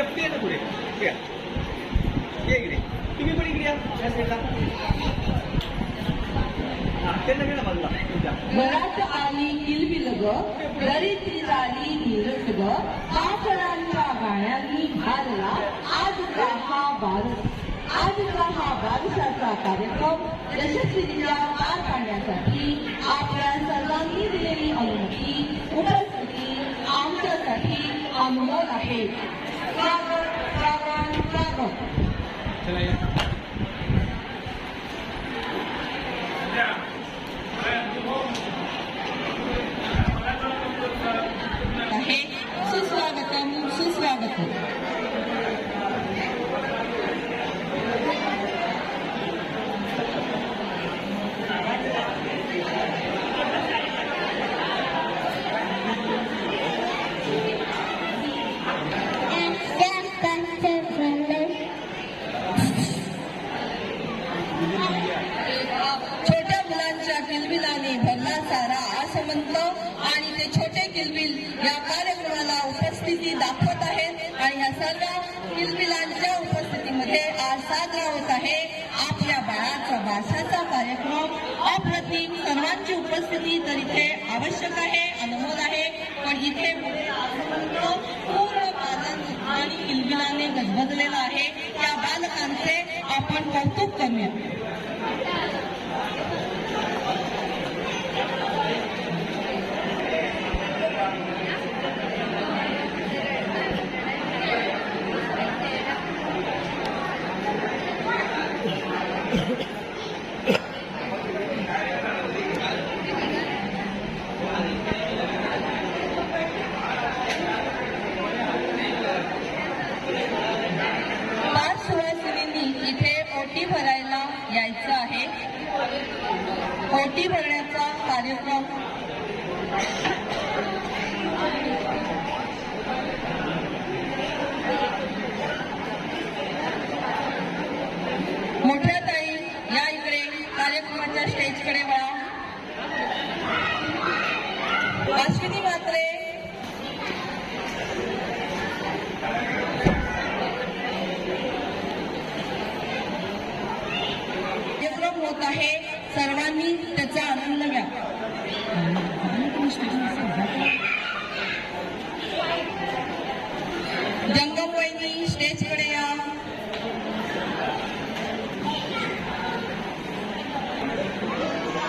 Safety आहे ना पुढे या इकडे तुम्ही पण इकडे या साईडला घरात आली किलबिल ग दरिद्री झाली निरस ग पाखरांच्या गाण्यांनी घालला आजचा हा बारसाचा कार्यक्रम यशस्वीरित्या पार पाडण्यासाठी आपल्या सर्वांनी दिलेली अनुमती उपस्थिती आमच्यासाठी अनमोल आहे. सुस्वागतम सुस्वागतम. छोट्या मुलांच्या किलबिलाने भरला सारा आसमंत आणि ते छोटे किलबिल या कार्यक्रमाला उपस्थिती दाखवत आहेत आणि या सर्व किलबिलांच्या उपस्थितीमध्ये आज साजरा होत आहे आपल्या बाळाचा बारसाचा कार्यक्रम. अप्रतिम सर्वांची उपस्थिती तर इथे आवश्यक आहे अनमोल आहे पण इथे पूर्ण बालक आणि किलबिलाने गजबजलेला आहे. त्या बालकांचे आपण कौतुक करूया. इथे ओटी भरायला यायचं आहे. ओटी भरण्याचा कार्यक्रम मोठ्या ताई या इकडे कार्यक्रमाच्या स्टेजकडे वळा. अश्विनी मात्रे होत आहे. सर्वांनी त्याचा आनंद घ्या. जंगमवहिनी स्टेजकडे